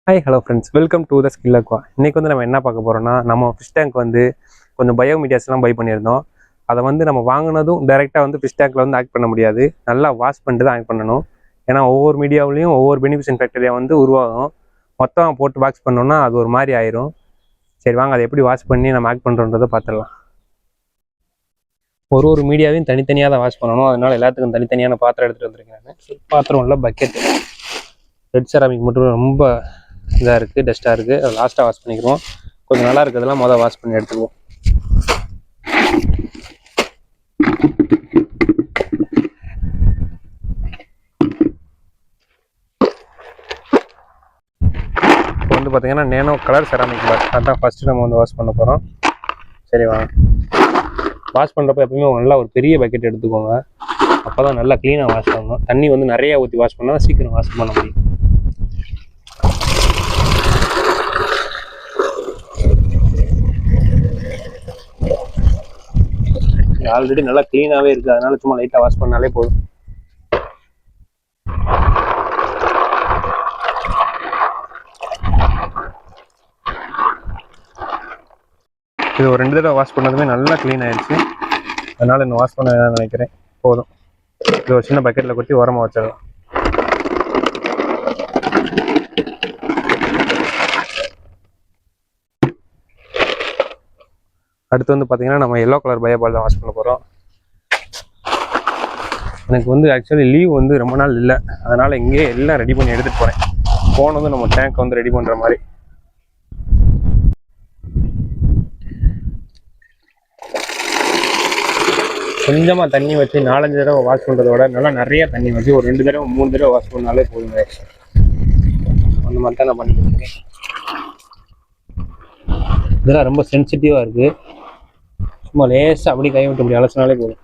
Hi hello friends, welcome to the skill Aqua. இன்றைக்கி வந்து நம்ம என்ன பார்க்க போகிறோம்னா, நம்ம ஃபிஷ் டேங்க் வந்து கொஞ்சம் பயோமீடியாஸ்லாம் பை பண்ணியிருந்தோம். அதை வந்து நம்ம வாங்கினதும் டைரெக்டாக வந்து ஃபிஷ் டேங்க்கில் வந்து ஆக்ட் பண்ண முடியாது. நல்லா வாஷ் பண்ணிட்டு தான் ஆக்ட் பண்ணணும். ஏன்னா ஒவ்வொரு மீடியாவிலையும் ஒவ்வொரு பெனிஃபிஷன் ஃபேக்டரியா வந்து உருவாகும். மொத்தம் போட்டு வாஷ் பண்ணோன்னா அது ஒரு மாதிரி ஆயிரும். சரி வாங்க, அதை எப்படி வாஷ் பண்ணி நம்ம ஆக்ட் பண்ணுறோன்றதை பார்த்துடலாம். ஒரு மீடியாவையும் தனித்தனியாக தான் வாஷ் பண்ணணும். அதனால் எல்லாத்துக்கும் தனித்தனியான பாத்திரம் எடுத்துகிட்டு வந்திருக்கேன். பாத்திரம் இல்லை, பக்கெட். ரெட் செராமிக் மட்டும் ரொம்ப இதாக இருக்குது, டஸ்ட்டாக இருக்குது. அதை லாஸ்ட்டாக வாஷ் பண்ணிக்கிறோம். கொஞ்சம் நல்லா இருக்கிறதுலாம் மொதல் வாஷ் பண்ணி எடுத்துக்குவோம். இப்போ வந்து பார்த்திங்கன்னா நேனோ கலர் செராமிக் பார், அதுதான் ஃபஸ்ட்டு நம்ம வந்து வாஷ் பண்ண போகிறோம். சரி வாங்க. வாஷ் பண்ணுறப்ப எப்பவுமே நல்லா ஒரு பெரிய பக்கெட் எடுத்துக்கோங்க. அப்போ தான் நல்லா க்ளீனாக வாஷ் பண்ணணும். தண்ணி வந்து நிறையா ஊற்றி வாஷ் பண்ணால் தான் சீக்கிரம் வாஷ் பண்ண முடியும். ஆல்ரெடி நல்லா க்ளீனாகவே இருக்குது, அதனால சும்மா லைட்டாக வாஷ் பண்ணாலே போதும். இது ஒரு 2 தடவை வாஷ் பண்ணதுமே நல்லா க்ளீன் ஆயிடுச்சு. அதனால் இன்னும் வாஷ் பண்ண நினைக்கிறேன், போதும். இது ஒரு சின்ன பக்கெட்டில் கொட்டி உரமாக வச்சிடலாம். அடுத்து வந்து பார்த்தீங்கன்னா நம்ம எல்லோ கலர் பயோபால் தான் வாஷ் பண்ண போகிறோம். எனக்கு வந்து ஆக்சுவலி லீவ் வந்து ரொம்ப நாள் இல்லை, அதனால் இங்கேயே எல்லாம் ரெடி பண்ணி எடுத்துகிட்டு போகிறேன். போனதும் நம்ம டேங்க் வந்து ரெடி பண்ணுற மாதிரி. கொஞ்சமாக தண்ணி வச்சு 4-5 தடவை வாஷ் பண்ணுறத விட நல்லா நிறைய தண்ணி வச்சு ஒரு 2 தடவை 3 தடவை வாஷ் பண்ணாலே போதுங்க. அந்த மாதிரி தான் நான் பண்ணிட்டு இருக்கேன். இதெல்லாம் ரொம்ப சென்சிட்டிவாக இருக்குது. சும்மா லேசாக அப்படி கை விட்டு அப்படி அலசினாலே போதும்.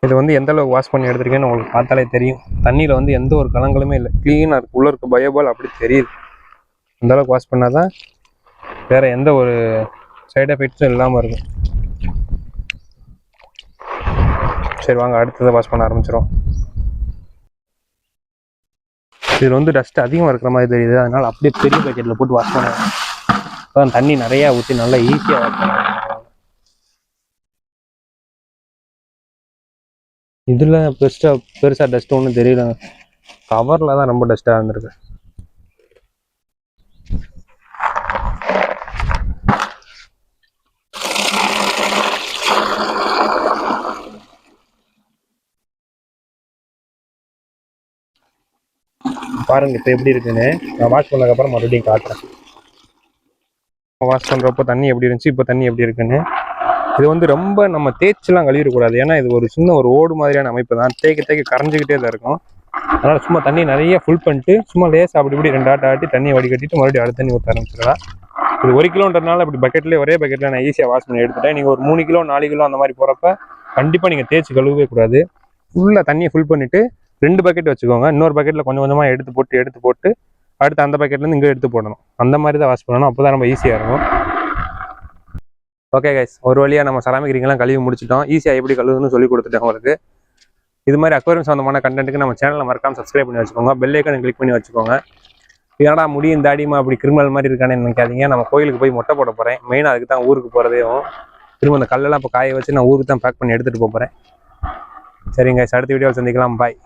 இது வந்து எந்த அளவுக்கு வாஷ் பண்ணி எடுத்துருக்கேன்னு உங்களுக்கு பார்த்தாலே தெரியும். தண்ணியில் வந்து எந்த ஒரு கலங்களுமே இல்லை, க்ளீனாக இருக்குது. உள்ளே இருக்க பயோபால் அப்படி தெரியுது. அந்த அளவுக்கு வாஷ் பண்ணால் தான் வேறு எந்த ஒரு சைடு எஃபெக்ட்ஸும் இல்லாமல் இருக்கும். சரி வாங்க, அடுத்ததை வாஷ் பண்ண ஆரம்பிச்சிடும். இதில் வந்து டஸ்ட் அதிகமாக இருக்கிற மாதிரி தெரியுது, அதனால் அப்படியே பெரிய பக்கெட்டில் போட்டு வாஷ் பண்ண. அதான் தண்ணி நிறையா ஊற்றி நல்லா ஈஸியாக வாஷ் பண்ண. இதில் பெருசாக டஸ்ட் ஒன்றும் தெரியல. கவரில் தான் ரொம்ப டஸ்ட்டாக இருந்திருக்கு. பாருங்க இப்போ எப்படி இருக்குன்னு. நான் வாஷ் பண்ணதுக்கப்புறம் மறுபடியும் காட்டுறேன். வாஷ் பண்ணுறப்போ தண்ணி எப்படி இருந்துச்சு, இப்போ தண்ணி எப்படி இருக்குன்னு. இது வந்து ரொம்ப நம்ம தேய்ச்சிலாம் கழுவிடக்கூடாது, ஏன்னா இது ஒரு சின்ன ஒரு ஓடு மாதிரியான அமைப்பு தான். தேய்க்க கரைஞ்சிக்கிட்டே தான் இருக்கும். அதனால் சும்மா தண்ணி நிறைய ஃபுல் பண்ணிட்டு சும்மா லேசாக அப்படி இப்படி 2 ஆட்டி தண்ணியை வடிகட்டிட்டு மறுபடியும் அடுத்த தண்ணி ஊற்ற ஆரம்பிச்சிடலாம். இது 1 கிலோன்றதுனால அப்படி பக்கெட்லேயே ஒரே பக்கெட்டில் நான் ஈஸியாக வாஷ் பண்ணி எடுத்துட்டேன். நீங்கள் ஒரு 3 கிலோ 4 கிலோ அந்த மாதிரி போகிறப்ப கண்டிப்பாக நீங்கள் தேய்ச்சி கழுவவே கூடாது. ஃபுல்லாக தண்ணியை ஃபுல் பண்ணிவிட்டு 2 பக்கெட் வச்சுக்கோங்க. இன்னொரு பக்கெட்டில் கொஞ்சம் கொஞ்சமாக எடுத்து போட்டு அடுத்து அந்த பக்கெட்லேருந்து இங்கே எடுத்து போடணும். அந்த மாதிரி தான் வாஷ் பண்ணணும், அப்போ தான் நம்ம ஈஸியாக இருக்கும். ஓகே கைஸ், ஒரு வழியாக நம்ம செராமிக் ரிங்கெல்லாம் கழுவி முடிச்சிட்டோம். ஈஸியாக எப்படி கழுவுன்னு சொல்லி கொடுத்துட்டேன் உங்களுக்கு. இது மாதிரி அக்வாரியம் சம்மந்தமான கண்டென்ட்டுக்கு நம்ம சேனலை மறக்காமல் சப்ஸ்கிரைப் பண்ணி வச்சுக்கோங்க. பெல் ஐக்கானை கிளிக் பண்ணி வச்சுக்கோங்க. ஏன்னா முடியும் தாடிமா அப்படி கிரிமினல் மாதிரி இருக்கானு நினைக்காதீங்க. நம்ம கோயிலுக்கு போய் மொட்டை போட போகிறேன். மெயினாக அதுக்கு தான் ஊருக்கு போகிறதையும் திரும்ப அந்த கல்லெல்லாம் இப்போ காய வச்சு நான் ஊருக்கு தான் பேக் பண்ணி எடுத்துகிட்டு போகிறேன். சரிங்க கைஸ், அடுத்த வீடியோவில் சந்திக்கலாம். பாய்.